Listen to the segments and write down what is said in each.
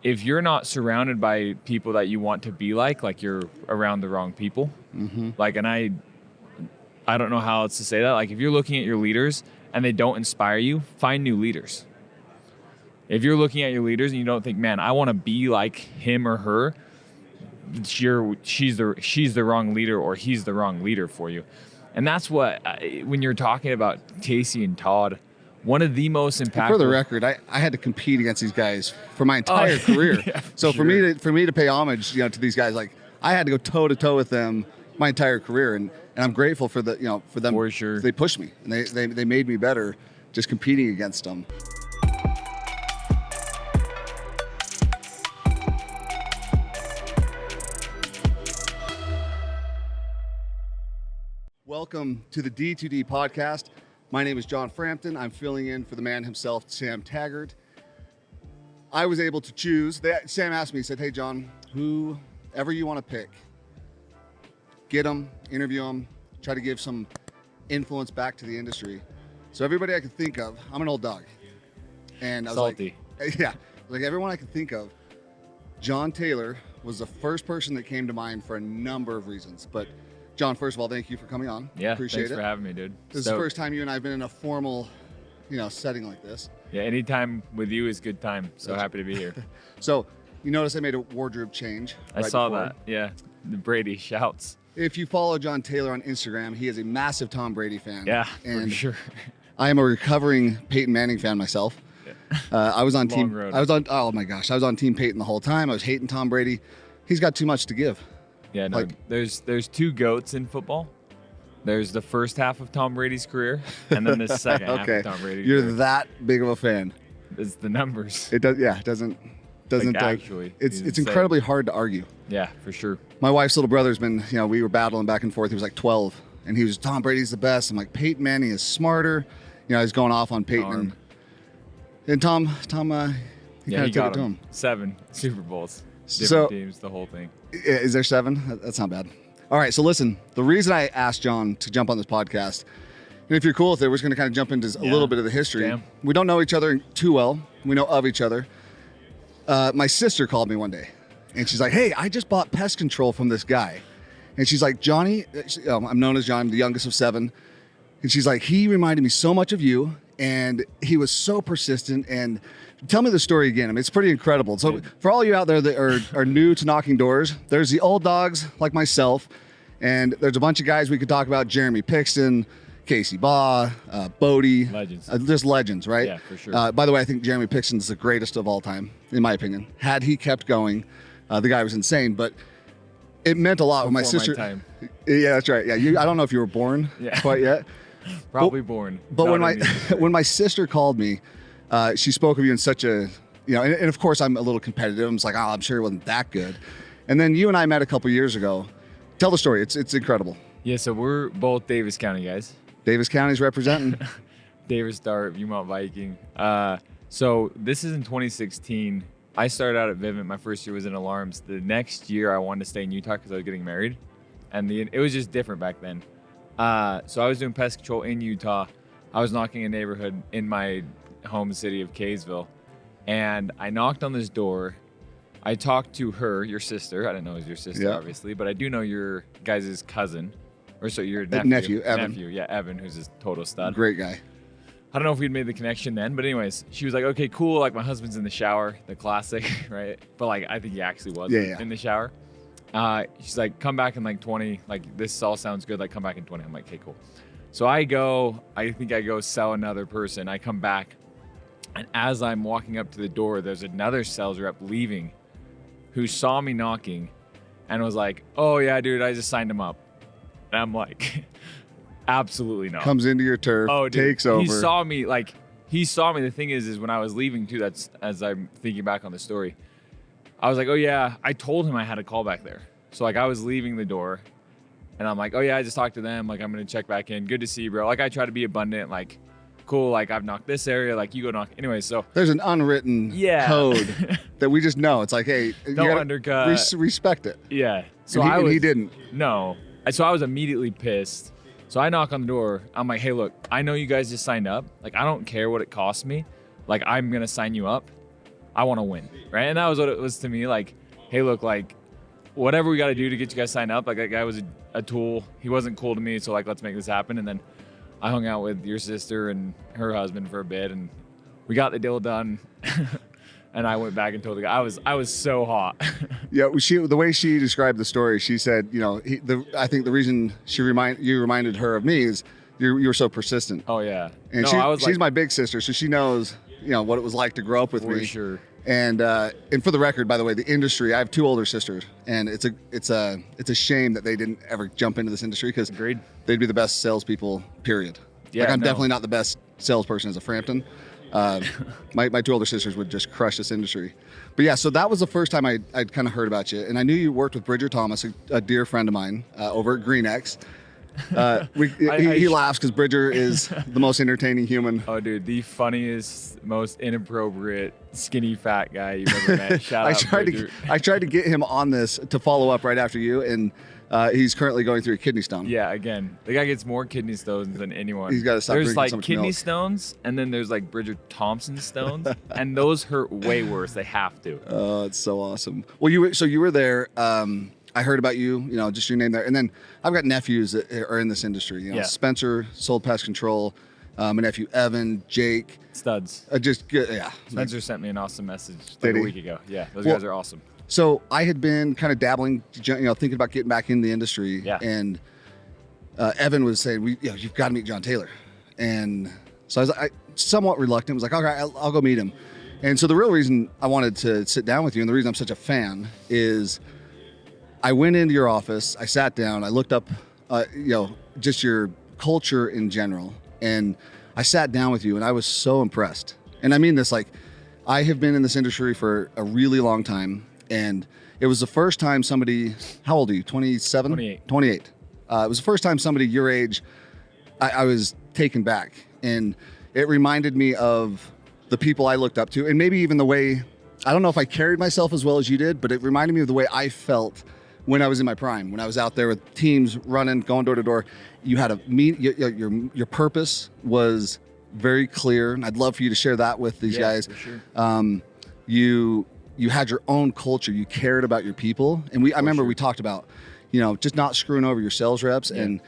if you're not surrounded by people that you want to be like you're around the wrong people. Mm-hmm. Like, and I don't know how else to say that. Like, if you're looking at your leaders and they don't inspire you, find new leaders. If you're looking at your leaders and you don't think, man, I want to be like him or her, she's the wrong leader or he's the wrong leader for you. And that's what, when you're talking about Casey and Todd, one of the most impactful. For the record, I had to compete against these guys for my entire career. Yeah, so sure. for me to pay homage, to these guys, like I had to go toe to toe with them my entire career, and I'm grateful for them. For sure. They pushed me and they made me better just competing against them. Welcome to the D2D Podcast. My name is John Frampton. I'm filling in for the man himself, Sam Taggart. I was able to choose. Sam asked me, he said, hey, John, whoever you want to pick, get them, interview them, try to give some influence back to the industry. So everybody I could think of, I'm an old dog. And I was Salty. like everyone I could think of, John Taylor was the first person that came to mind for a number of reasons. But John, first of all, thank you for coming on. Yeah, appreciate thanks it. for having me, dude. This is the first time you and I have been in a formal, setting like this. Yeah, anytime with you is good time. So happy to be here. So you notice I made a wardrobe change. I saw that. Yeah, the Brady shouts. If you follow John Taylor on Instagram, he is a massive Tom Brady fan. Yeah, and for sure. I am a recovering Peyton Manning fan myself. Yeah. I was on Long team. road. I was on Team Peyton the whole time. I was hating Tom Brady. He's got too much to give. Yeah, no. There's two GOATs in football. There's the first half of Tom Brady's career, and then the second half of Tom Brady's You're career. that big of a fan. It's the numbers. It does. Yeah, it doesn't. Actually, it's incredibly hard to argue. Yeah, for sure. My wife's little brother's been, we were battling back and forth. He was like 12, and he was, Tom Brady's the best. I'm like, Peyton Manning is smarter. He's going off on Peyton. And Tom, he kind of took it to him. 7 Super Bowls, different teams, the whole thing. Is there 7? That's not bad. All right, so listen, the reason I asked John to jump on this podcast, and if you're cool with it, we're just going to kind of jump into a little bit of the history. Damn. We don't know each other too well. We know of each other. My sister called me one day, and she's like, hey, I just bought pest control from this guy. And she's like, Johnny, I'm known as John, I'm the youngest of 7. And she's like, he reminded me so much of you, and he was so persistent. And tell me the story again. I mean, it's pretty incredible. So for all you out there that are new to knocking doors, there's the old dogs like myself, and there's a bunch of guys we could talk about, Jeremy Pixton, Casey Baugh, Bodie. Legends. Just legends, right? Yeah, for sure. By the way, I think Jeremy Pixton's the greatest of all time, in my opinion. Had he kept going, the guy was insane, but it meant a lot when my sister. My time. Yeah, that's right. Yeah, I don't know if you were born quite yet. Probably born. But when my sister called me, she spoke of you in such a, and of course I'm a little competitive. I'm just like, I'm sure it wasn't that good. And then you and I met a couple years ago. Tell the story. It's incredible. Yeah, so we're both Davis County guys. Davis County's representing. Davis Dart, Viewmont Viking. So this is in 2016. I started out at Vivint. My first year was in alarms. The next year I wanted to stay in Utah because I was getting married. And it was just different back then. So I was doing pest control in Utah. I was knocking a neighborhood in my home city of Kaysville. And I knocked on this door. I talked to her, your sister. I didn't know it was your sister, obviously, but I do know your guys' cousin. Or so your nephew. Evan. Nephew, yeah, Evan, who's a total stud. Great guy. I don't know if we'd made the connection then, but anyways, she was like, okay, cool. Like, my husband's in the shower, the classic, right? But like, I think he actually was in the shower. She's like, come back in like 20. Like, this all sounds good. Like, come back in 20. I'm like, okay, cool. So I go sell another person. I come back. And as I'm walking up to the door, there's another sales rep leaving who saw me knocking and was like, oh yeah, dude, I just signed him up. And I'm like, absolutely not. Comes into your turf, takes over. He saw me. The thing is when I was leaving too, that's as I'm thinking back on the story, I was like, oh yeah, I told him I had a call back there. So like I was leaving the door and I'm like, oh yeah, I just talked to them. Like, I'm going to check back in. Good to see you, bro. Like, I try to be abundant, like, cool, like I've knocked this area, like you go knock. Anyway, so there's an unwritten code that we just know. It's like, hey, don't undercut. Respect it. Yeah. So he didn't. No. So I was immediately pissed. So I knock on the door. I'm like, hey, look, I know you guys just signed up. Like, I don't care what it costs me. Like, I'm going to sign you up. I want to win, right? And that was what it was to me. Like, hey, look, like, whatever we got to do to get you guys signed up. Like, that guy was a tool. He wasn't cool to me, so like, let's make this happen. And then I hung out with your sister and her husband for a bit, and we got the deal done. And I went back and told the guy I was so hot. Yeah, the way she described the story, she said, I think the reason you reminded her of me is you were so persistent. Oh yeah, and she's my big sister, so she knows what it was like to grow up with me. For sure. And for the record, by the way, the industry, I have 2 older sisters, and it's a shame that they didn't ever jump into this industry, because they'd be the best salespeople, period. Yeah, like I'm definitely not the best salesperson as a Frampton. My 2 older sisters would just crush this industry. But yeah, so that was the first time I'd kind of heard about you. And I knew you worked with Bridger Thomas, a dear friend of mine, over at GreenX. He laughs because Bridger is the most entertaining human. Oh, dude, the funniest, most inappropriate, skinny, fat guy you've ever met. Shout out, Bridger. I tried to get him on this to follow up right after you, and he's currently going through a kidney stone. Yeah, again, the guy gets more kidney stones than anyone. He's got to stop drinking so much milk. There's like kidney stones, and then there's like Bridger Thompson stones, and those hurt way worse. They have to. Oh, it's so awesome. Well, you were there. I heard about you, just your name there. And then I've got nephews that are in this industry. Yeah. Spencer sold pest control. My nephew Evan, Jake. Studs. Yeah. Spencer sent me an awesome message like a week ago. Yeah, those guys are awesome. So I had been kind of dabbling, thinking about getting back in the industry. Yeah. And Evan was saying, you've got to meet John Taylor. And so I was somewhat reluctant. I was like, all right, I'll go meet him. And so the real reason I wanted to sit down with you, and the reason I'm such a fan, is I went into your office, I sat down, I looked up, just your culture in general, and I sat down with you, and I was so impressed. And I mean this, like, I have been in this industry for a really long time, and it was the first time somebody, how old are you, 27? 28. 28. It was the first time somebody your age, I was taken back, and it reminded me of the people I looked up to, and maybe even the way, I don't know if I carried myself as well as you did, but it reminded me of the way I felt when I was in my prime, when I was out there with teams running, going door to door. You had your purpose was very clear, and I'd love for you to share that with these guys. For sure. You had your own culture. You cared about your people, and I remember we talked about, just not screwing over your sales reps. Yeah. And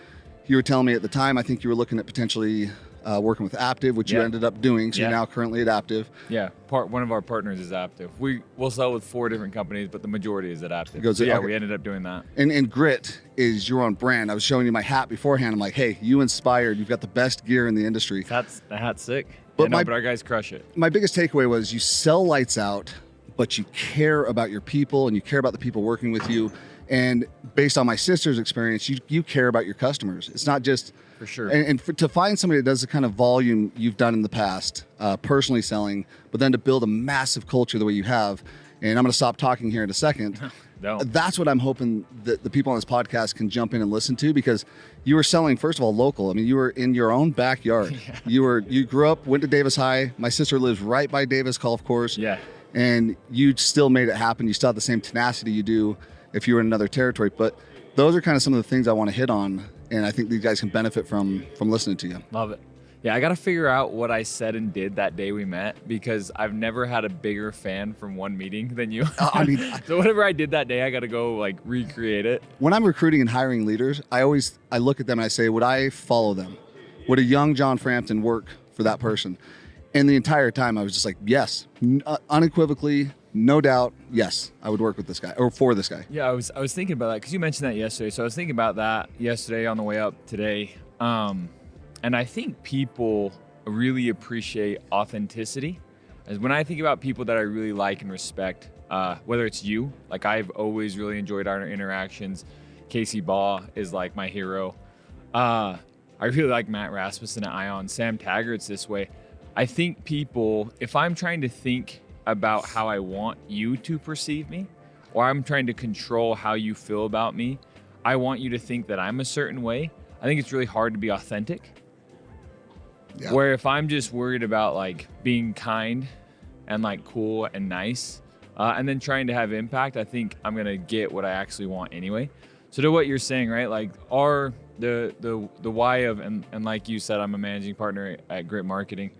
you were telling me at the time, I think you were looking at potentially working with Aptive, which you ended up doing. So you're now currently at Aptive. Yeah, one of our partners is Aptive. We'll sell with 4 different companies, but the majority is at Aptive. We ended up doing that. And Grit is your own brand. I was showing you my hat beforehand. I'm like, hey, you inspired. You've got the best gear in the industry. The hat's sick. But but our guys crush it. My biggest takeaway was you sell lights out, but you care about your people, and you care about the people working with you. And based on my sister's experience, you care about your customers. It's not just... For sure. And to find somebody that does the kind of volume you've done in the past, personally selling, but then to build a massive culture the way you have, and I'm going to stop talking here in a second. That's what I'm hoping that the people on this podcast can jump in and listen to, because you were selling, first of all, local. I mean, you were in your own backyard. Yeah. You grew up, went to Davis High. My sister lives right by Davis Golf Course. Yeah. And you still made it happen. You still had the same tenacity you do if you were in another territory. But those are kind of some of the things I want to hit on, and I think these guys can benefit from listening to you. Love it. Yeah, I got to figure out what I said and did that day we met, because I've never had a bigger fan from one meeting than you. So whatever I did that day, I got to go recreate it. When I'm recruiting and hiring leaders, I look at them and I say, would I follow them? Would a young John Frampton work for that person? And the entire time I was just like, yes, unequivocally, no doubt, yes, I would work with this guy or for this guy. Yeah, I was thinking about that because you mentioned that yesterday. So I was thinking about that yesterday on the way up today. And I think people really appreciate authenticity. As when I think about people that I really like and respect, whether it's you, like I've always really enjoyed our interactions. Casey Baugh is like my hero. I really like Matt Rasmussen at Ion. Sam Taggart's this way. I think people, if I'm trying to think about how I want you to perceive me, or I'm trying to control how you feel about me, I want you to think that I'm a certain way. I think it's really hard to be authentic. Yeah. Where if I'm just worried about being kind and cool and nice, and then trying to have impact, I think I'm gonna get what I actually want anyway. So to what you're saying, right? The why of, and like you said, I'm a managing partner at Grit Marketing.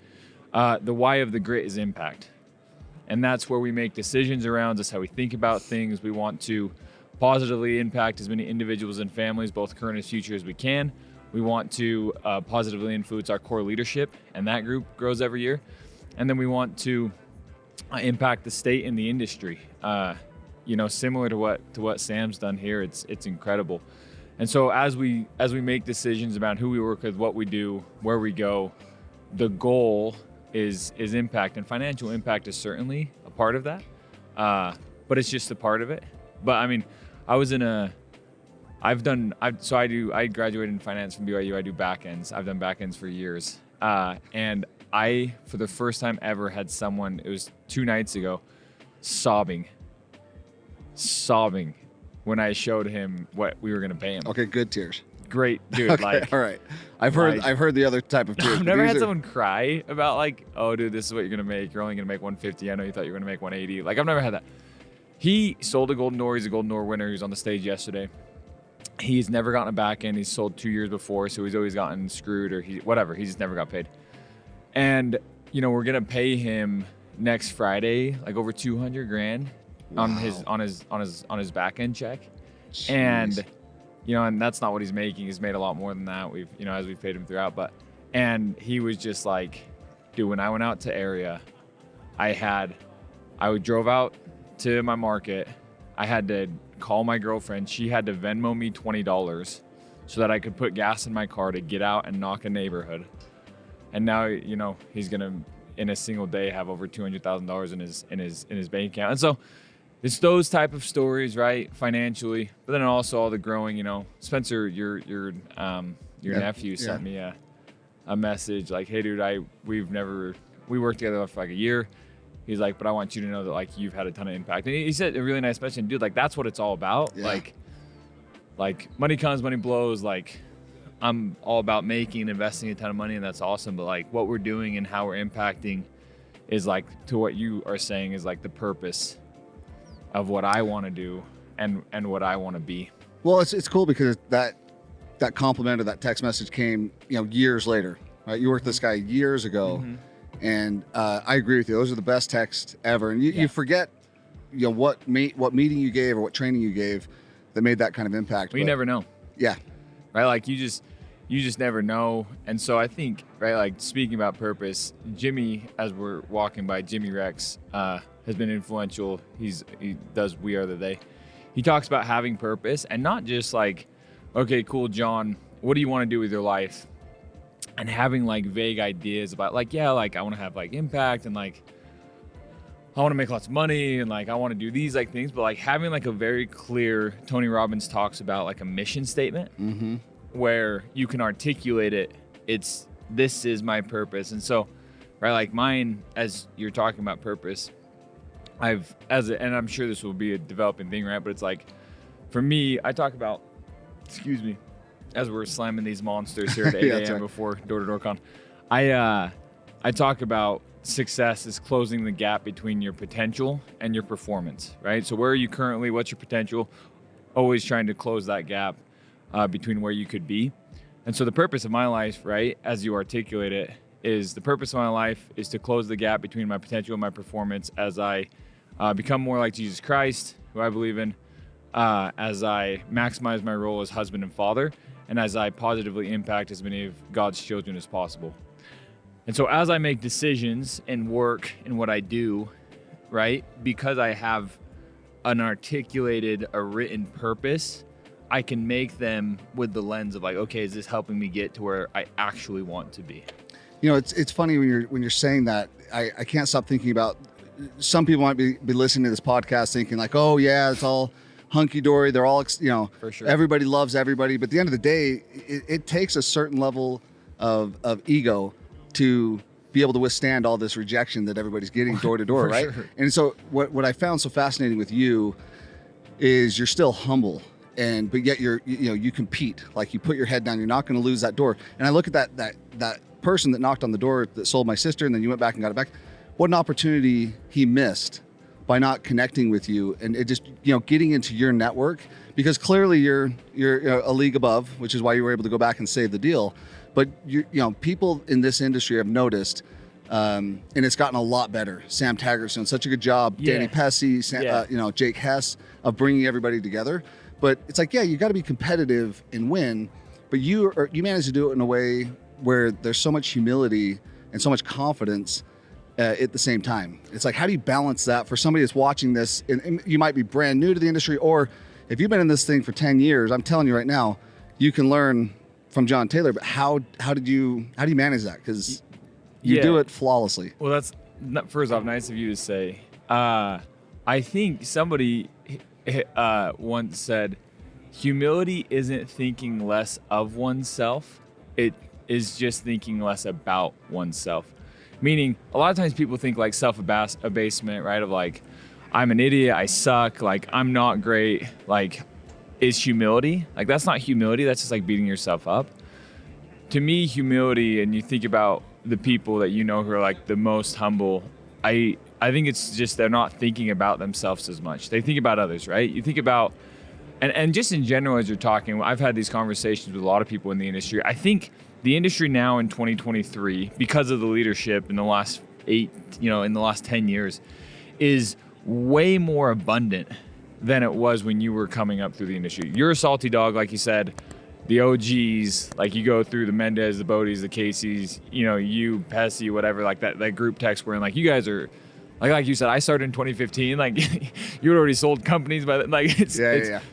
The why of the Grit is impact. And that's where we make decisions around. That's how we think about things. We want to positively impact as many individuals and families, both current and future, as we can. We want to positively influence our core leadership, and that group grows every year. And then we want to impact the state and the industry. Similar to what Sam's done here, it's incredible. And so as we make decisions about who we work with, what we do, where we go, the goal is impact, and financial impact is certainly a part of that. But it's just a part of it. But I mean, I graduated in finance from BYU. I do back ends. I've done back ends for years. And I, for the first time ever, had someone, it was 2 nights ago, sobbing when I showed him what we were going to pay him. Okay, good tears. Great, dude. Okay, all right. I've heard the other type of tears. I've never had someone cry about like, oh, dude, this is what you're going to make. You're only going to make 150. I know you thought you were going to make 180. Like, I've never had that. He sold a Golden Door. He's a Golden Door winner. He was on the stage yesterday. He's never gotten a back end. He's sold 2 years before, so he's always gotten screwed or whatever. He just never got paid. And, we're going to pay him next Friday, like over $200,000 on his back end check. Jeez. And, and that's not what he's making. He's made a lot more than that. We've, as we've paid him throughout, and he was just like, dude, when I went out to area, I drove out to my market. I had to call my girlfriend. She had to Venmo me $20 so that I could put gas in my car to get out and knock a neighborhood. And now, he's going to, in a single day, have over $200,000 in his bank account. And so it's those type of stories, right? Financially, but then also all the growing, Spencer, your nephew sent me a message like, hey dude, we worked together for like a year. He's like, but I want you to know that like you've had a ton of impact. And he said a really nice message, dude, like that's what it's all about. Yeah. Like money comes, money blows. Like I'm all about making and investing a ton of money, and that's awesome. But like what we're doing and how we're impacting is like, to what you are saying, is like the purpose of what I want to do and what I want to be. Well, it's cool because that compliment or that text message came, years later, right? You worked with this guy years ago. Mm-hmm. And I agree with you. Those are the best texts ever. And you forget, what meeting you gave or what training you gave that made that kind of impact. Well, you never know. Yeah. Right. Like you just never know. And so I think, right, like speaking about purpose, Jimmy, as we're walking by, Jimmy Rex has been influential. He does We Are the They. He talks about having purpose, and not just like, okay, cool, John, what do you want to do with your life? And having like vague ideas about like, yeah, like I want to have like impact, and like I want to make lots of money, and like I want to do these like things, but like having like a very clear, Tony Robbins talks about like a mission statement. Mm-hmm. Where you can articulate it. This is my purpose. And so, right, like mine, as you're talking about purpose, and I'm sure this will be a developing thing, right? But it's like, for me, I talk about, as we're slamming these monsters here at 8 a.m. Right. Before Door-to-Door Con, I talk about success is closing the gap between your potential and your performance, right? So where are you currently? What's your potential? Always trying to close that gap between where you could be. And so the purpose of my life, right, as you articulate it, is the purpose of my life is to close the gap between my potential and my performance as I become more like Jesus Christ, who I believe in, as I maximize my role as husband and father, and as I positively impact as many of God's children as possible. And so as I make decisions and work in what I do, right, because I have a written purpose, I can make them with the lens of like, okay, is this helping me get to where I actually want to be? It's funny when you're saying that. I can't stop thinking about, some people might be listening to this podcast thinking like, oh yeah, it's all hunky dory. They're all, for sure, everybody loves everybody. But at the end of the day, it takes a certain level of ego to be able to withstand all this rejection that everybody's getting door to door, right? Sure. And so what I found so fascinating with you is you're still humble. But yet you compete, like you put your head down, you're not going to lose that door. And I look at that person that knocked on the door that sold my sister, and then you went back and got it back. What an opportunity he missed by not connecting with you, and it just, getting into your network, because clearly you're a league above, which is why you were able to go back and save the deal. But people in this industry have noticed And it's gotten a lot better. Sam Taggart's doing such a good job. Yeah. Danny Pesci, Jake Hess, of bringing everybody together. But it's like, you got to be competitive and win, but you manage to do it in a way where there's so much humility and so much confidence at the same time. It's like, how do you balance that for somebody that's watching this, and you might be brand new to the industry, or if you've been in this thing for 10 years, I'm telling you right now, you can learn from John Taylor. But how do you manage that? Because you do it flawlessly. Well, that's first off nice of you to say. I think somebody once said, humility isn't thinking less of oneself. It is just thinking less about oneself. Meaning, a lot of times people think like self-abasement, right? Of like, I'm an idiot, I suck, like I'm not great, like is humility. Like that's not humility, that's just like beating yourself up. To me, humility, and you think about the people that you know who are like the most humble, I think it's just they're not thinking about themselves as much. They think about others, right? You think about, and just in general as you're talking, I've had these conversations with a lot of people in the industry. I think the industry now in 2023, because of the leadership in the last 10 years, is way more abundant than it was when you were coming up through the industry. You're a salty dog, like you said, the OGs, like you go through the Mendez, the Bodys, the Caseys, you, Pesci, whatever, like that group text we're in, like you guys are, like you said, I started in 2015, like you had already sold companies by then, like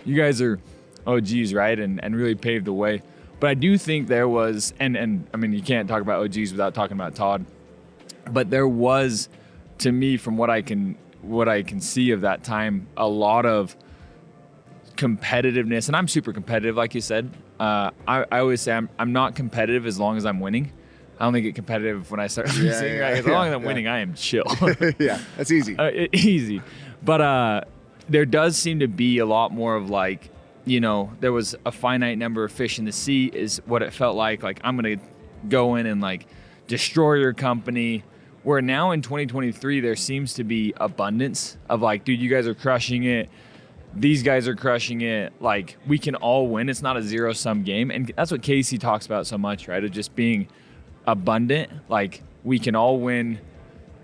you guys are OGs, right? And really paved the way. But I do think there was, and I mean, you can't talk about OGs without talking about Todd, but there was, to me, from what I can see of that time, a lot of competitiveness, and I'm super competitive, like you said. I always say I'm not competitive as long as I'm winning. I only get competitive when I start losing. Right? As long as I'm winning, I am chill. Yeah, that's easy. Easy. But there does seem to be a lot more of like, there was a finite number of fish in the sea is what it felt like. Like, I'm going to go in and like destroy your company. Where now in 2023, there seems to be abundance of like, dude, you guys are crushing it. These guys are crushing it. Like, we can all win. It's not a zero-sum game. And that's what Casey talks about so much, right? Of just being abundant. Like, we can all win.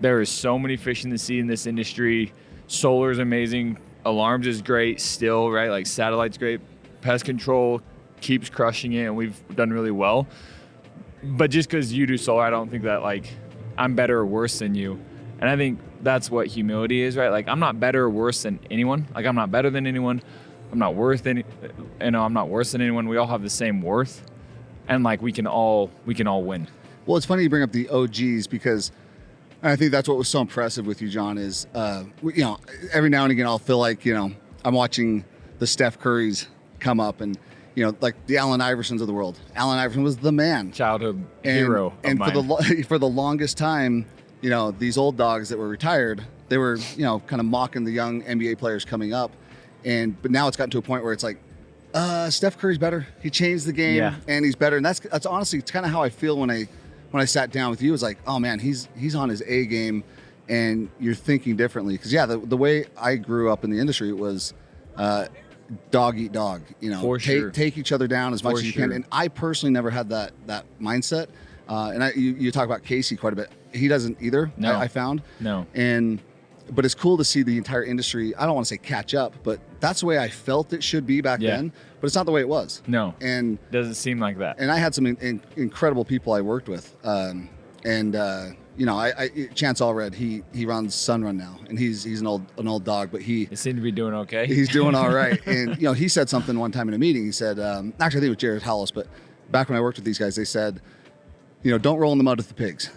There is so many fish in the sea in this industry. Solar is amazing. Alarms is great still, right? Like, satellite's great. Pest control keeps crushing it, and we've done really well. But just because you do solar, I don't think that, like, I'm better or worse than you. And I think that's what humility is, right? Like, I'm not better or worse than anyone. Like, I'm not better than anyone. I'm not worse than anyone. We all have the same worth. And like, we can all win. Well, it's funny you bring up the OGs, because I think that's what was so impressive with you, John, is, every now and again, I'll feel like, I'm watching the Steph Currys come up, and, like the Allen Iversons of the world. Allen Iverson was the man. Childhood hero of mine. For the longest time, these old dogs that were retired, they were, kind of mocking the young NBA players coming up. But now it's gotten to a point where it's like, Steph Curry's better. He changed the game, and he's better. And that's honestly, it's kind of how I feel when I sat down with you. It's like, oh man, he's on his A game, and you're thinking differently. Because the way I grew up in the industry, it was dog eat dog. For sure. Take each other down as much as you can. And I personally never had that mindset. And you talk about Casey quite a bit. He doesn't either. No. I found. No. But it's cool to see the entire industry, I don't want to say catch up, but that's the way I felt it should be back then. But it's not the way it was. No. And doesn't seem like that. And I had some incredible people I worked with. Chance Allred, he runs Sunrun now, and he's an old dog, but he seemed to be doing okay. He's doing all right. And he said something one time in a meeting. He said, actually I think it was Jared Hallis, but back when I worked with these guys, they said, don't roll in the mud with the pigs.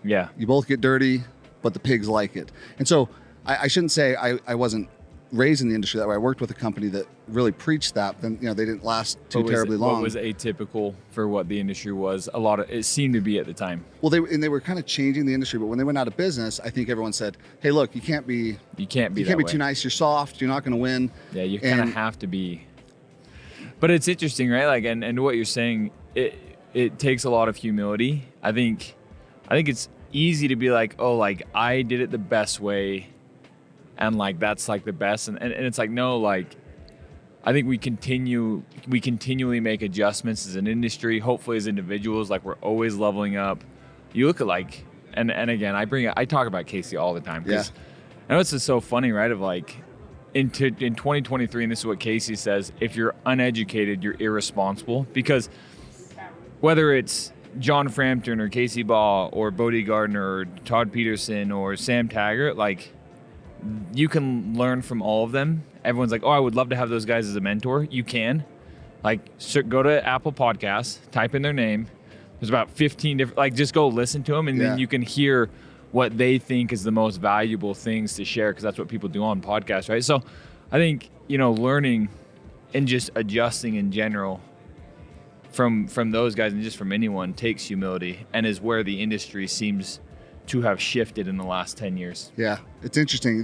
Yeah. You both get dirty, but the pigs like it. And so I shouldn't say I wasn't raised in the industry that way. I worked with a company that really preached that. Then they didn't last terribly long. What was atypical for what the industry was? It seemed to be at the time. Well, they were kind of changing the industry, but when they went out of business, I think everyone said, "Hey, look, you can't be too nice. You're soft. You're not going to win." Yeah, you kind of have to be. But it's interesting, right? Like, and what you're saying, it takes a lot of humility. I think it's easy to be like, oh, like I did it the best way, and like that's like the best, and it's like, no, like I think we continually make adjustments as an industry, hopefully as individuals, like we're always leveling up. You look at like and again, I talk about Casey all the time. Because I know it's just so funny, right? Of like, in 2023, and this is what Casey says, if you're uneducated, you're irresponsible. Because whether it's John Frampton or Casey Ball or Bodie Gardner or Todd Peterson or Sam Taggart, like, you can learn from all of them. Everyone's like, oh, I would love to have those guys as a mentor. You can. Like, go to Apple Podcasts, type in their name. There's about 15 different, like, just go listen to them, and then you can hear what they think is the most valuable things to share, because that's what people do on podcasts, right? So I think, learning and just adjusting in general from those guys and just from anyone takes humility, and is where the industry seems to have shifted in the last 10 years. Yeah, it's interesting.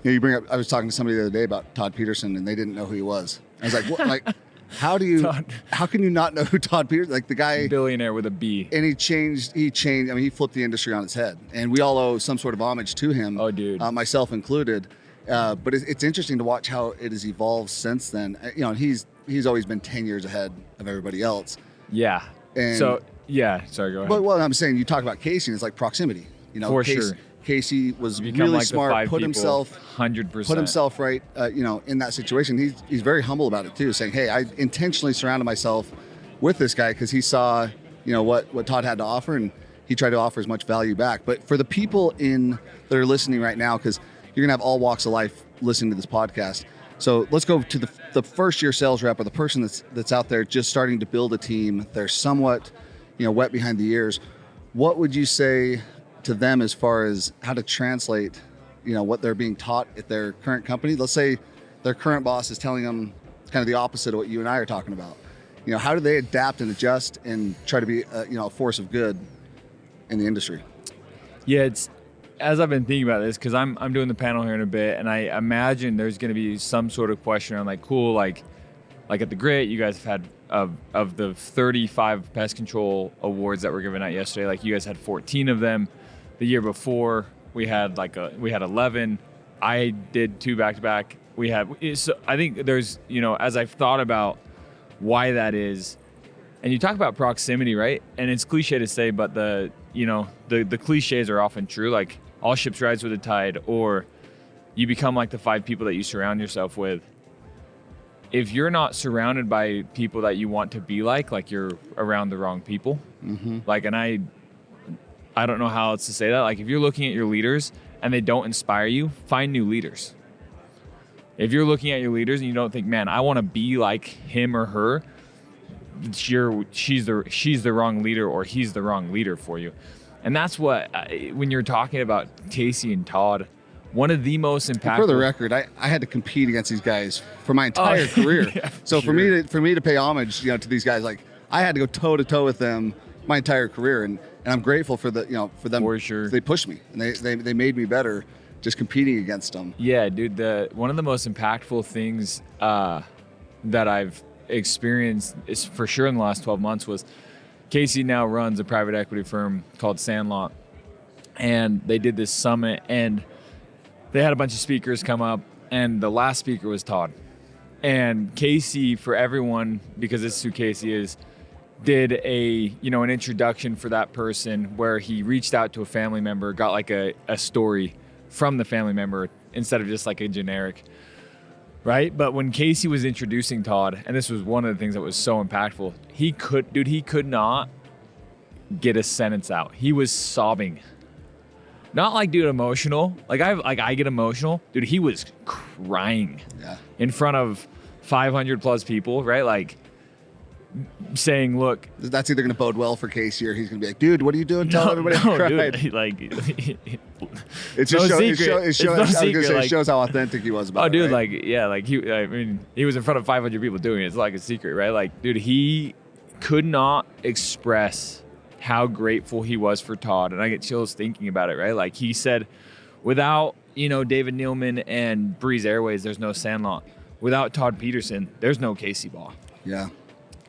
You bring up, I was talking to somebody the other day about Todd Peterson, and they didn't know who he was. I was like, what? Like, how can you not know who Todd Peterson, like the guy, billionaire with a B. And he changed, I mean, he flipped the industry on its head, and we all owe some sort of homage to him. Oh, dude. Myself included. But it's interesting to watch how it has evolved since then. He's always been 10 years ahead of everybody else. Yeah. And so, sorry, go ahead. But what I'm saying, you talk about Casey, and it's like proximity. For sure. Casey was really like smart, put himself 100%. Put himself right, in that situation. He's very humble about it too, saying, "Hey, I intentionally surrounded myself with this guy because he saw, what Todd had to offer, and he tried to offer as much value back." But for the people that are listening right now, because you're gonna have all walks of life listening to this podcast. So let's go to the first year sales rep, or the person that's out there just starting to build a team. They're somewhat, wet behind the ears. What would you say to them as far as how to translate, what they're being taught at their current company? Let's say their current boss is telling them kind of the opposite of what you and I are talking about. How do they adapt and adjust and try to be a force of good in the industry? Yeah, it's, as I've been thinking about this, because I'm doing the panel here in a bit, and I imagine there's going to be some sort of question on like at the Grit, you guys have had of the 35 pest control awards that were given out yesterday, like you guys had 14 of them. The year before, we had 11. I did 2 back-to-back. So I think there's, as I've thought about why that is, and you talk about proximity, right? And it's cliche to say, but the cliches are often true. Like, all ships rise with the tide, or you become like the 5 people that you surround yourself with. If you're not surrounded by people that you want to be like you're around the wrong people. Mm-hmm. Like, and I don't know how else to say that. Like, if you're looking at your leaders and they don't inspire you, find new leaders. If you're looking at your leaders and you don't think, man, I want to be like him or her, she's the wrong leader, or he's the wrong leader for you. And that's what, when you're talking about Casey and Todd, one of the most impactful. For the record, I had to compete against these guys for my entire career. Yeah, so sure. for me to pay homage, to these guys, like, I had to go toe to toe with them my entire career, and I'm grateful for for them. For sure. They pushed me, and they made me better just competing against them. Yeah, dude. One of the most impactful things that I've experienced is for sure in the last 12 months was Casey now runs a private equity firm called Sandlot, and they did this summit, and they had a bunch of speakers come up, and the last speaker was Todd. And Casey, for everyone, because this is who Casey is, did an introduction for that person where he reached out to a family member, got like a story from the family member instead of just like a generic, right? But when Casey was introducing Todd, and this was one of the things that was so impactful, he could not get a sentence out. He was sobbing. Not like, dude, emotional. Like I get emotional. Dude, he was crying in front of 500 plus people, right? Like, saying, look, that's either going to bode well for Casey, or he's going to be like, dude, what are you doing? Tell everybody I cried. Dude, like, it's just it shows how authentic he was about it. Oh, dude, right? He was in front of 500 people doing it. It's like a secret, right? Like, dude, he could not express how grateful he was for Todd. And I get chills thinking about it, right? Like, he said, without, David Nealman and Breeze Airways, there's no Sandlot. Without Todd Peterson, there's no Casey Ball. Yeah.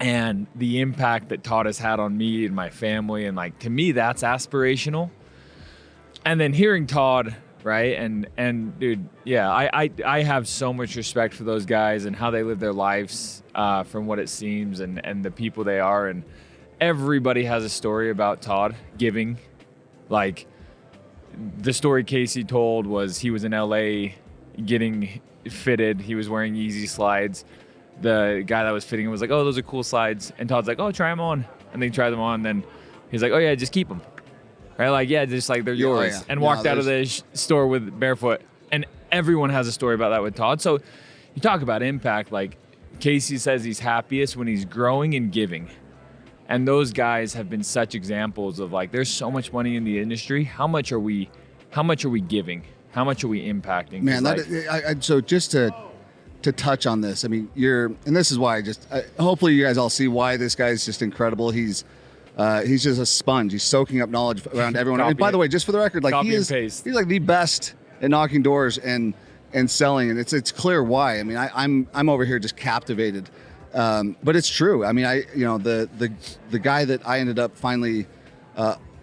And the impact that Todd has had on me and my family, and like, to me, that's aspirational. And then hearing Todd, right? And dude, yeah, I have so much respect for those guys and how they live their lives, from what it seems, and the people they are. And everybody has a story about Todd giving Like the story Casey told was he was in LA getting fitted. He was wearing Yeezy slides. The guy that was fitting him was like, oh, those are cool slides. And Todd's like, oh, try them on. And they tried them on. And then he's like, oh yeah, just keep them. Right? Like, yeah, just like they're yours. Yeah. And walked out of the store with barefoot. And everyone has a story about that with Todd. So you talk about impact. Like Casey says he's happiest when he's growing and giving. And those guys have been such examples of like, there's so much money in the industry. How much are we giving? How much are we impacting? Man, so just to touch on this, I mean, and this is why hopefully you guys all see why this guy's just incredible. He's just a sponge. He's soaking up knowledge around everyone. And by the way, just for the record, like he's like the best at knocking doors and selling, and it's clear why. I mean, I'm over here just captivated. But it's true. I mean, the guy that I ended up finally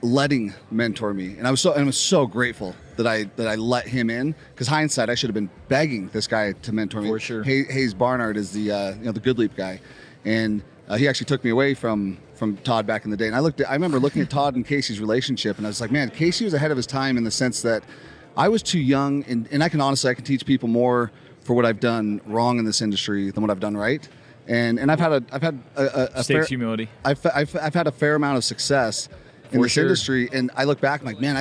letting mentor me, and I was so grateful that I let him in, because hindsight, I should have been begging this guy to mentor me. For sure. Hayes Barnard is the Good Leap guy, and he actually took me away from Todd back in the day. And I remember looking at Todd and Casey's relationship, and I was like, man, Casey was ahead of his time in the sense that I was too young, and I can teach people more for what I've done wrong in this industry than what I've done right. And I've had a stakes humility. I've had a fair amount of success in this industry, and I look back, I'm like, man,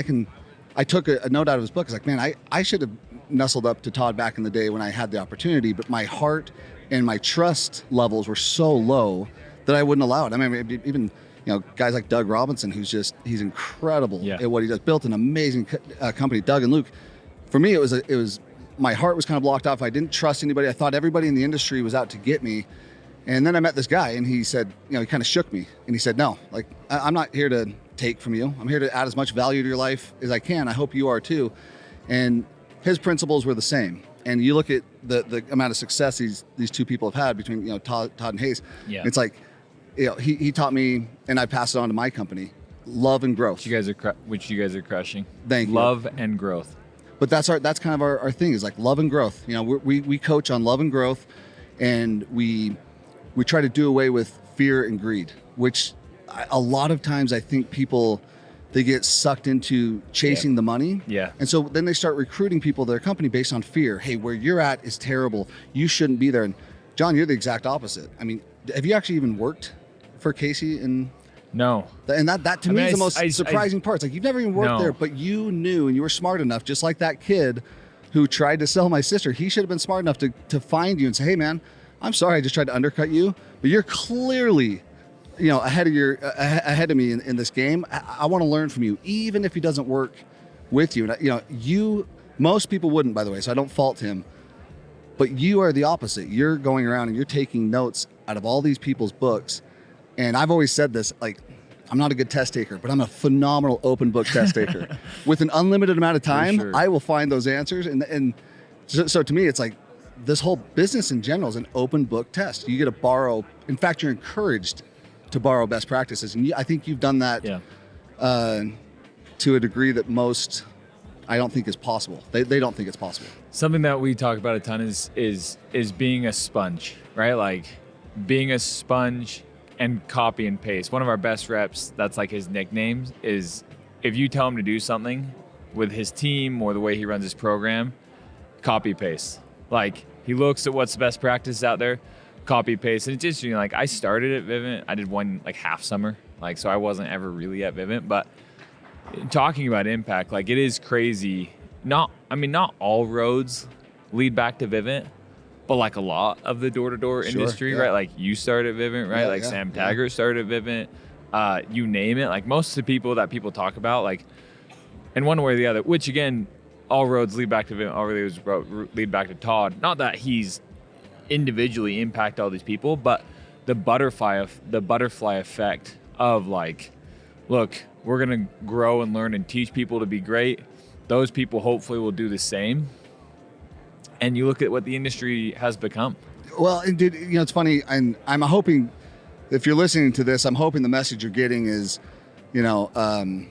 I took a note out of his book. It's like, man, I should have nestled up to Todd back in the day when I had the opportunity, but my heart and my trust levels were so low that I wouldn't allow it. I mean, even guys like Doug Robinson, he's incredible at what he does. Built an amazing company. Doug and Luke. For me, it was my heart was kind of blocked off. I didn't trust anybody. I thought everybody in the industry was out to get me. And then I met this guy, and he said, he kind of shook me, and he said, no, like, I'm not here to take from you. I'm here to add as much value to your life as I can. I hope you are too. And his principles were the same. And you look at the amount of success these two people have had between Todd and Hayes. Yeah. It's like, he taught me, and I passed it on to my company, love and growth. Which you guys are crushing. Thank you. Love and growth. But that's kind of our thing, is like love and growth. We coach on love and growth, and we try to do away with fear and greed, which a lot of times I think people, they get sucked into chasing the money. Yeah. And so then they start recruiting people to their company based on fear. Hey, where you're at is terrible. You shouldn't be there. And John, you're the exact opposite. I mean, have you actually even worked for Casey? No. And that to me is the most surprising part. It's like, you've never even worked there, but you knew, and you were smart enough, just like that kid who tried to sell my sister. He should have been smart enough to find you and say, hey man, I'm sorry, I just tried to undercut you, but you're clearly, ahead of me in this game. I want to learn from you, even if he doesn't work with you. And most people wouldn't, by the way, so I don't fault him. But you are the opposite. You're going around and you're taking notes out of all these people's books. And I've always said this, like, I'm not a good test taker, but I'm a phenomenal open book test taker. With an unlimited amount of time, I will find those answers. And so to me, it's like, this whole business in general is an open book test. You get to borrow. In fact, you're encouraged to borrow best practices. And I think you've done that to a degree that most, I don't think is possible. They don't think it's possible. Something that we talk about a ton is being a sponge, right? Like being a sponge and copy and paste. One of our best reps, that's like his nickname, is if you tell him to do something with his team or the way he runs his program, copy paste. Like, he looks at what's the best practice out there, copy paste. And it's just, like, I started at Vivint. I did one, like, half summer. Like, so I wasn't ever really at Vivint. But talking about impact, like, it is crazy. Not all roads lead back to Vivint, but, like, a lot of the door-to-door industry, right? Like, you started at Vivint, right? Like, Sam Taggart started at Vivint. You name it. Like, most of the people that people talk about, like, in one way or the other, which, again, all roads lead back to Vivint, all roads lead back to Todd. Not that he's individually impacted all these people, but the butterfly effect of, like, look, we're going to grow and learn and teach people to be great. Those people hopefully will do the same. And you look at what the industry has become. Well, it's funny, and I'm hoping, if you're listening to this, I'm hoping the message you're getting is, you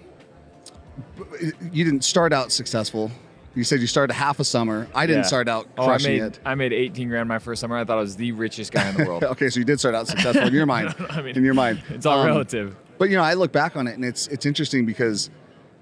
didn't start out successful. You said you started half a summer. I didn't start out crushing it. I made $18,000 my first summer. I thought I was the richest guy in the world. Okay, so you did start out successful in your mind. In your mind. It's all relative. But, I look back on it, and it's interesting because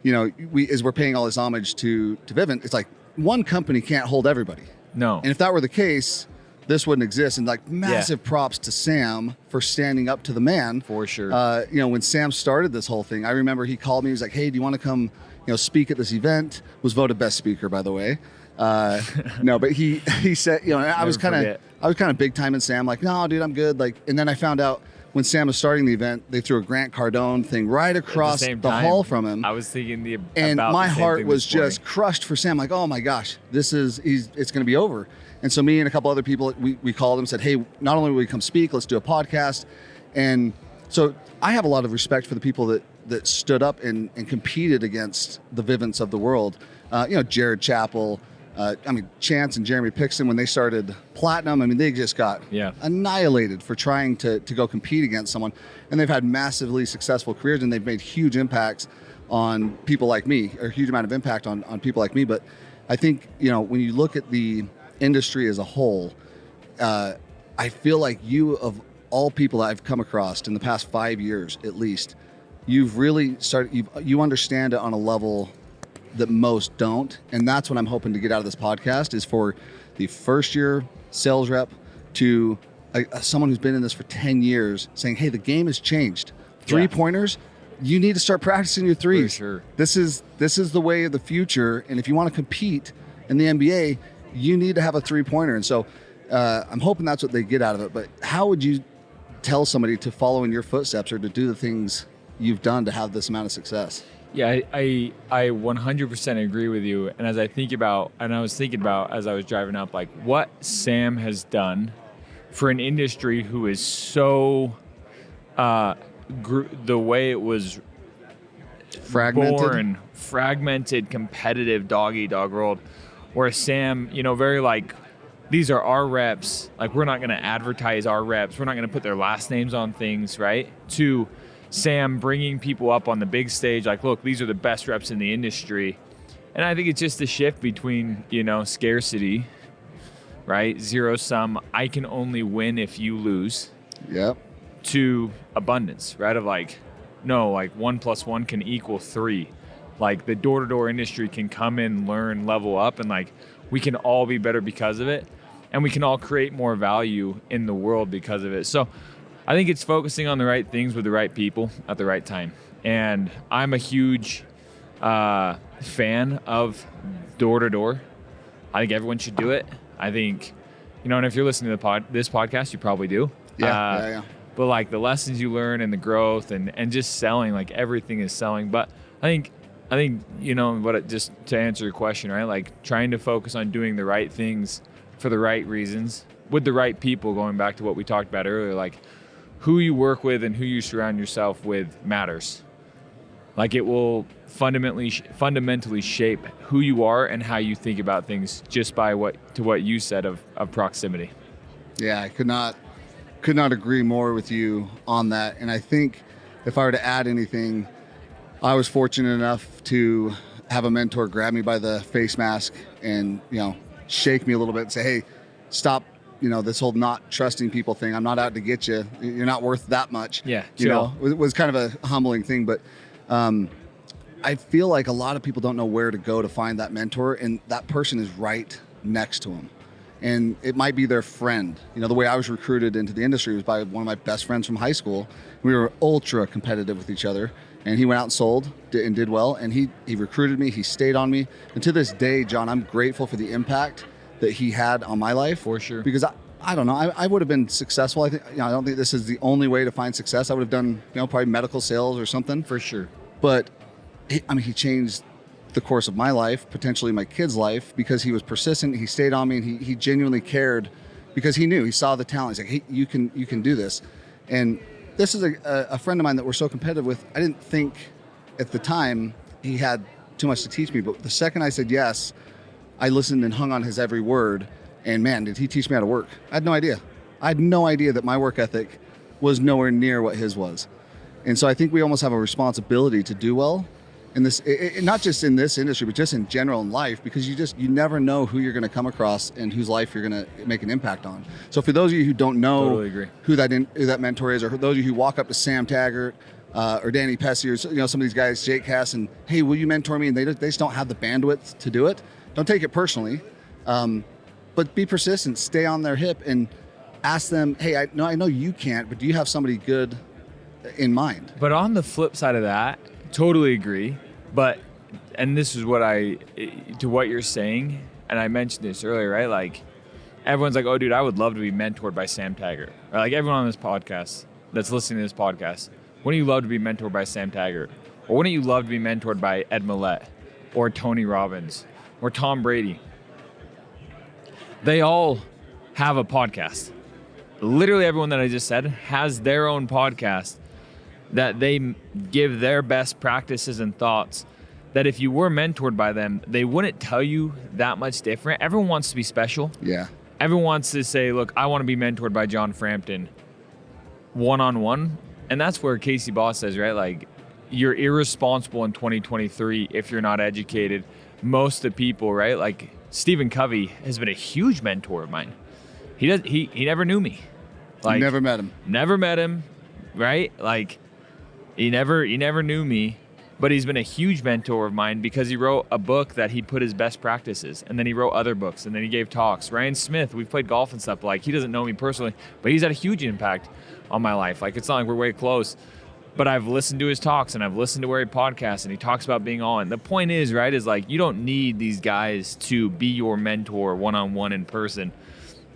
as we're paying all this homage to Vivint, it's like one company can't hold everybody. No. And if that were the case, this wouldn't exist. And like massive props to Sam for standing up to the man. For sure. When Sam started this whole thing, I remember he called me. He was like, "Hey, do you want to come, speak at this event?" Was voted best speaker, by the way. No, but he said, I was kind of big time in Sam, like, "No, dude, I'm good." Like, and then I found out when Sam was starting the event, they threw a Grant Cardone thing right across the hall from him. I was thinking and my heart was just crushed for Sam. Like, oh my gosh, it's going to be over. And so me and a couple other people, we called him, said, "Hey, not only will we come speak, let's do a podcast." And so I have a lot of respect for the people that stood up and competed against the Vivint's of the world. Jared Chappell, Chance and Jeremy Pixton, when they started Platinum, they just got annihilated for trying to go compete against someone. And they've had massively successful careers, and they've made huge impacts on people like me, or a huge amount of impact on people like me. But I think, when you look at the industry as a whole, I feel like you, of all people that I've come across in the past 5 years at least, you've really started, you understand it on a level that most don't. And that's what I'm hoping to get out of this podcast, is for the first year sales rep to someone who's been in this for 10 years saying, "Hey, the game has changed. 3-pointers, you need to start practicing your threes. For sure. This is the way of the future. And if you want to compete in the NBA, you need to have a 3-pointer." And so I'm hoping that's what they get out of it. But how would you tell somebody to follow in your footsteps, or to do the things you've done to have this amount of success? Yeah, I 100% agree with you. And as I was thinking about as I was driving up, like what Sam has done for an industry who is so, the way it was fragmented, competitive dog-eat-dog world, where Sam, very like, these are our reps. Like, we're not going to advertise our reps. We're not going to put their last names on things, right? To Sam bringing people up on the big stage, like, look, these are the best reps in the industry. And I think it's just a shift between, scarcity, right? Zero sum. I can only win if you lose. Yep. To abundance, right? Of like, no, like 1 + 1 can equal 3. Like the door-to-door industry can come in, learn, level up, and like we can all be better because of it. And we can all create more value in the world because of it. So I think it's focusing on the right things with the right people at the right time. And I'm a huge fan of door-to-door. I think everyone should do it. I think, and if you're listening to this podcast, you probably do. Yeah. But like the lessons you learn and the growth and just selling, like everything is selling. But I think just to answer your question, right? Like trying to focus on doing the right things for the right reasons with the right people, going back to what we talked about earlier, like who you work with and who you surround yourself with matters. Like it will fundamentally shape who you are and how you think about things, just by what you said of proximity. Yeah, I could not agree more with you on that. And I think if I were to add anything, I was fortunate enough to have a mentor grab me by the face mask and, shake me a little bit and say, "Hey, stop, this whole not trusting people thing. I'm not out to get you. You're not worth that much." Yeah. It was kind of a humbling thing, but I feel like a lot of people don't know where to go to find that mentor, and that person is right next to them. And it might be their friend. The way I was recruited into the industry was by one of my best friends from high school. We were ultra competitive with each other. And he went out and sold and did well. And he recruited me. He stayed on me. And to this day, John, I'm grateful for the impact that he had on my life. For sure. Because I don't know, I would have been successful. I don't think this is the only way to find success. I would have done, probably medical sales or something. For sure. But he changed the course of my life, potentially my kid's life, because he was persistent. He stayed on me, and he genuinely cared because he saw the talent. He's like, "Hey, you can do this." And this is a friend of mine that we're so competitive with. I didn't think at the time he had too much to teach me, but the second I said yes, I listened and hung on his every word. And man, did he teach me how to work. I had no idea. I had no idea that my work ethic was nowhere near what his was. And so I think we almost have a responsibility to do well in this, not just in this industry, but just in general in life, because you never know who you're going to come across and whose life you're going to make an impact on. So for those of you who don't know Totally agree. who that mentor is, or those of you who walk up to Sam Taggart or Danny Pesci, or some of these guys, Jake Cass, and hey, will you mentor me? And they just don't have the bandwidth to do it. Don't take it personally, but be persistent. Stay on their hip and ask them, hey, I know you can't, but do you have somebody good in mind? But on the flip side of that, totally agree. But, and this is to what you're saying, and I mentioned this earlier, right? Like, everyone's like, oh, dude, I would love to be mentored by Sam Taggart. Or like everyone on this podcast that's listening to this podcast, wouldn't you love to be mentored by Sam Taggart? Or wouldn't you love to be mentored by Ed Millett or Tony Robbins or Tom Brady? They all have a podcast. Literally everyone that I just said has their own podcast that they give their best practices and thoughts that if you were mentored by them, they wouldn't tell you that much different. Everyone wants to be special. Yeah. Everyone wants to say, look, I want to be mentored by John Frampton one-on-one. And that's where Casey Boss says, right? Like, you're irresponsible in 2023 if you're not educated. Most of the people, right? Like, Stephen Covey has been a huge mentor of mine. He never knew me. Like, never met him. Never met him, right? Like, he never knew me. But he's been a huge mentor of mine because he wrote a book that he put his best practices, and then he wrote other books, and then he gave talks. Ryan Smith, we've played golf and stuff. Like, he doesn't know me personally, but he's had a huge impact on my life. Like, it's not like we're way close, but I've listened to his talks and I've listened to where he podcasts and he talks about being on. The point is, right, is like, you don't need these guys to be your mentor one-on-one in person.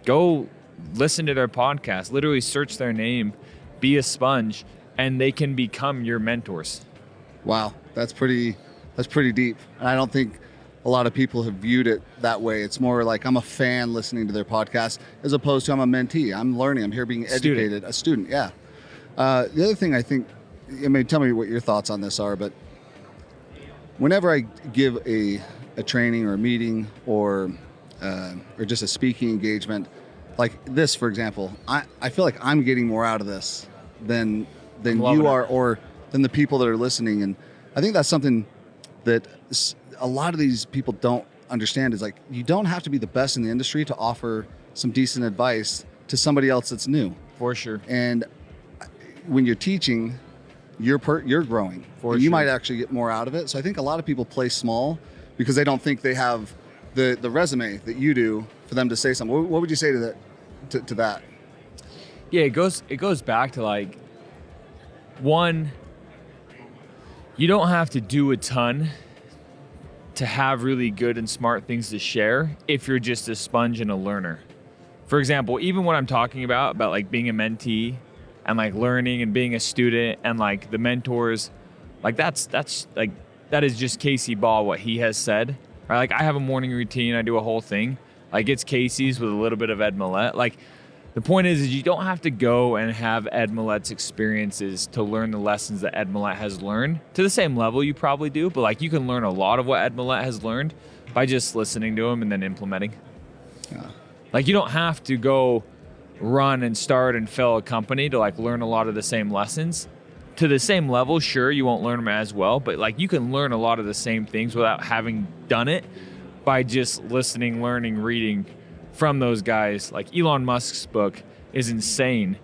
Go listen to their podcast, literally search their name, be a sponge, and they can become your mentors. Wow, that's pretty deep. And I don't think a lot of people have viewed it that way. It's more like I'm a fan listening to their podcast as opposed to I'm a mentee. I'm learning. I'm here being educated. A student, yeah. The other thing I think, tell me what your thoughts on this are, but whenever I give a training or a meeting or just a speaking engagement, like this, for example, I feel like I'm getting more out of this than you are, or than the people that are listening. And I think that's something that a lot of these people don't understand, is like, you don't have to be the best in the industry to offer some decent advice to somebody else that's new. For sure. And when you're teaching, you're growing. You might actually get more out of it. So I think a lot of people play small because they don't think they have the resume that you do for them to say something. What would you say to that? Yeah, it goes back to, like, one, you don't have to do a ton to have really good and smart things to share if you're just a sponge and a learner. For example, even what I'm talking about like being a mentee and like learning and being a student and like the mentors, like that's like, that is just Casey Ball, what he has said. Right? Like, I have a morning routine, I do a whole thing. Like, it's Casey's with a little bit of Ed Millett. Like, the point is you don't have to go and have Ed Millett's experiences to learn the lessons that Ed Millett has learned. To the same level you probably do, but like, you can learn a lot of what Ed Millett has learned by just listening to him and then implementing. Yeah. Like, you don't have to go run and start and fill a company to like learn a lot of the same lessons. To the same level, sure, you won't learn them as well, but like, you can learn a lot of the same things without having done it by just listening, learning, reading from those guys. Like, Elon Musk's book is insane.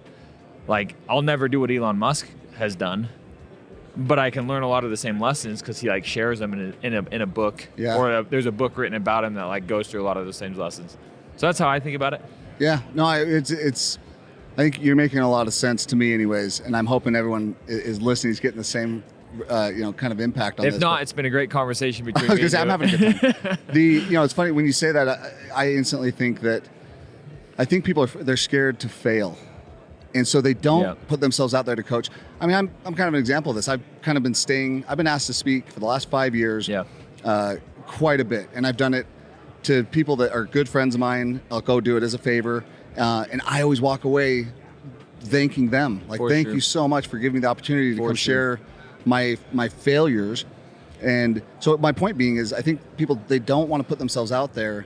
Like, I'll never do what Elon Musk has done, but I can learn a lot of the same lessons because he like shares them in a book. Yeah. Or there's a book written about him that like goes through a lot of the same lessons. So that's how I think about it. Yeah, no, it's I think you're making a lot of sense to me anyways, and I'm hoping everyone is listening is getting the same kind of impact on this. If not, it's been a great conversation between me and you. I'm having a good time. It's funny when you say that, I instantly think that I think people they're scared to fail. And so they don't put themselves out there to coach. I mean, I'm kind of an example of this. I've been asked to speak for the last 5 years, quite a bit. And I've done it to people that are good friends of mine. I'll go do it as a favor. And I always walk away thanking them. Like, thank you so much for giving me the opportunity to come share my failures. And so my point being is, I think people, they don't want to put themselves out there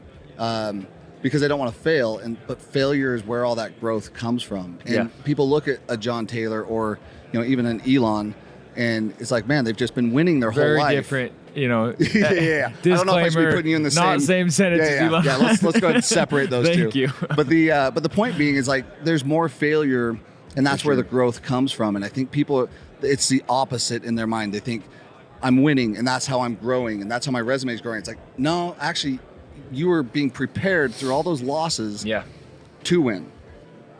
because they don't want to fail. But failure is where all that growth comes from. And people look at a John Taylor or even an Elon, and it's like, man, they've just been winning their whole life. Very different. Yeah. Disclaimer, I don't know if I should be putting you in the same sentence. Yeah. Let's go ahead and separate those two. Thank you. But the point being is, like, there's more failure, and that's where the growth comes from. And I think people it's the opposite in their mind. They think I'm winning and that's how I'm growing and that's how my resume is growing. It's like, no, actually you were being prepared through all those losses to win.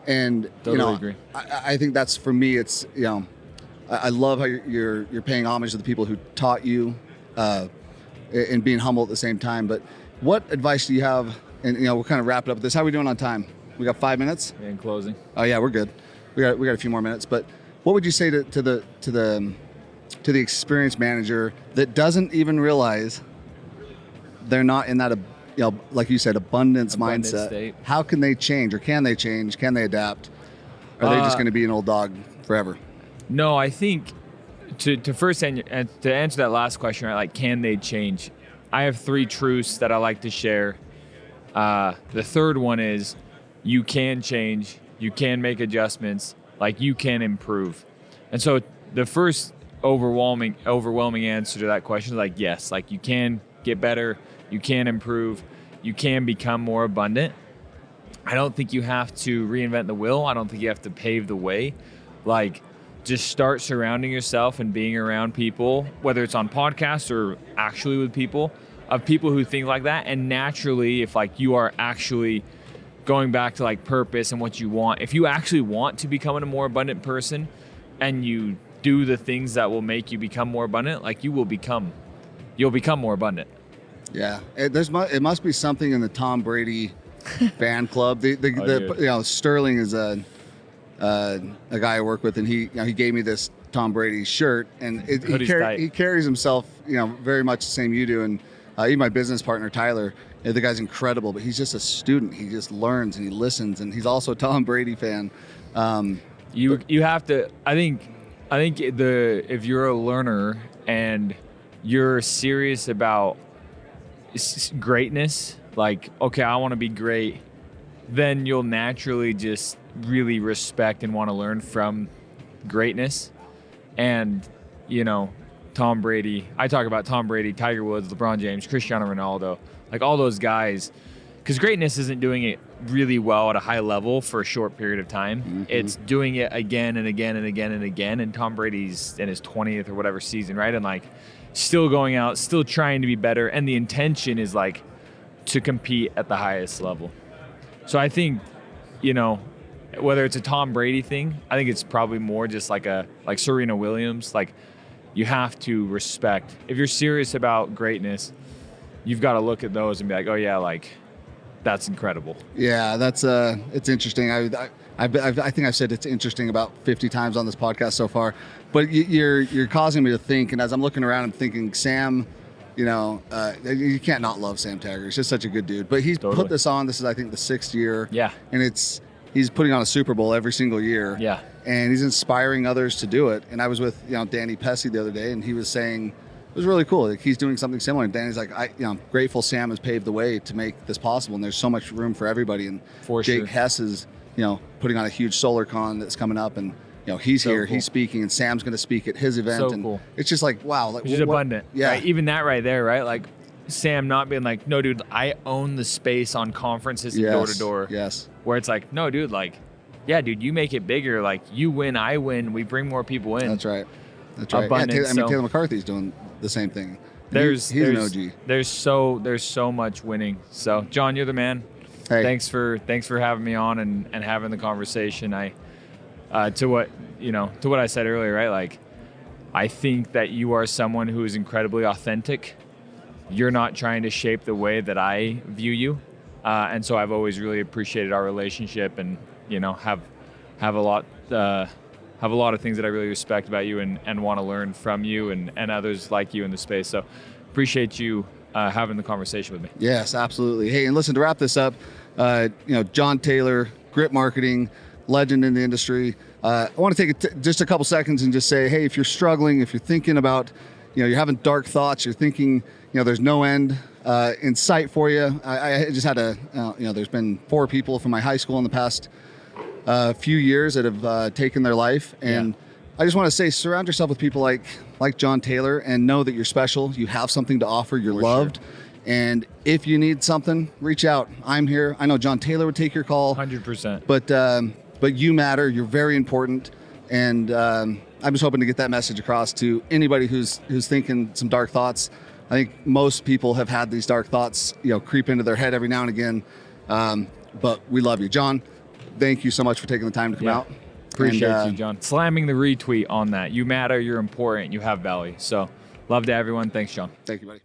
And totally agree. I think that's, for me, it's, I love how you're paying homage to the people who taught you and being humble at the same time. But what advice do you have? And we'll kind of wrap it up with this. How are we doing on time? We got 5 minutes? In closing. Oh yeah, we're good. We got a few more minutes. But what would you say to the experienced manager that doesn't even realize they're not in that, like you said, abundance mindset? State. How can they change, or can they change? Can they adapt? Are they just going to be an old dog forever? No, I think to answer that last question, right? Like, can they change? I have 3 truths that I like to share. The third one is you can change, you can make adjustments, like you can improve. And so the first overwhelming answer to that question is like, yes, like you can get better, you can improve, you can become more abundant. I don't think you have to reinvent the wheel. I don't think you have to pave the way. Like, just start surrounding yourself and being around people, whether it's on podcasts or actually with people who think like that. And naturally, if like you are actually going back to like purpose and what you want, if you actually want to become a more abundant person and you do the things that will make you become more abundant, like you'll become more abundant. Yeah, it must be something in the Tom Brady fan club. Sterling is a guy I work with, and he gave me this Tom Brady shirt, and he carries himself very much the same you do. And even my business partner Tyler, the guy's incredible, but he's just a student. He just learns and he listens, and he's also a Tom Brady fan. You have to. I think if you're a learner and you're serious about greatness, like, okay, I want to be great, then you'll naturally just really respect and want to learn from greatness. And Tom Brady, I talk about Tom Brady, Tiger Woods, LeBron James, Cristiano Ronaldo, like all those guys, because greatness isn't doing it really well at a high level for a short period of time. Mm-hmm. It's doing it again and again and again and again. And Tom Brady's in his 20th or whatever season, right? And like still going out, still trying to be better. And the intention is like to compete at the highest level. So I think, whether it's a Tom Brady thing, I think it's probably more just like Serena Williams. Like, you have to respect. If you're serious about greatness, you've got to look at those and be like, oh yeah, like that's incredible. Yeah, that's it's interesting. I think I've said it's interesting about 50 times on this podcast so far. But you're causing me to think, and as I'm looking around, I'm thinking, Sam, you can't not love Sam Taggart. He's just such a good dude. But he's put this on. This is, I think, the 6th year. Yeah. And he's putting on a Super Bowl every single year. Yeah. And he's inspiring others to do it. And I was with Danny Pesci the other day, and he was saying it was really cool. Like, he's doing something similar. And Danny's like, I'm grateful Sam has paved the way to make this possible. And there's so much room for everybody. And Jake Hess is putting on a huge solar con that's coming up, and he's so here, cool. He's speaking, and Sam's going to speak at his event. So and cool. It's just like, wow. Like, it's abundant. Yeah. Right? Even that right there, right? Like, Sam not being like, no, dude, I own the space on conferences and door to door. Yes. Where it's like, no, dude, like, yeah, dude, you make it bigger. Like, you win, I win. We bring more people in. That's right. That's right. Abundance, Taylor McCarthy's doing the same thing. He's an OG. There's so much winning. So, John, you're the man. Hey. Thanks for having me on and having the conversation. To what I said earlier, right? Like, I think that you are someone who is incredibly authentic. You're not trying to shape the way that I view you, and so I've always really appreciated our relationship, and have a lot of things that I really respect about you and want to learn from you and others like you in the space. So appreciate you having the conversation with me. Yes, absolutely. Hey, and listen, to wrap this up, John Taylor, Grit Marketing, legend in the industry. I want to take just a couple seconds and just say, hey, if you're struggling, if you're thinking about, you're having dark thoughts, you're thinking, there's no end in sight for you. I just had there's been 4 people from my high school in the past few years that have taken their life. And I just want to say, surround yourself with people like John Taylor, and know that you're special. You have something to offer. You're loved. Sure. And if you need something, reach out. I'm here. I know John Taylor would take your call. 100%. But you matter. You're very important. And I'm just hoping to get that message across to anybody who's thinking some dark thoughts. I think most people have had these dark thoughts, creep into their head every now and again. But we love you. John, thank you so much for taking the time to come out. Appreciate you, John. Slamming the retweet on that. You matter, you're important, you have value. So love to everyone. Thanks, John. Thank you, buddy.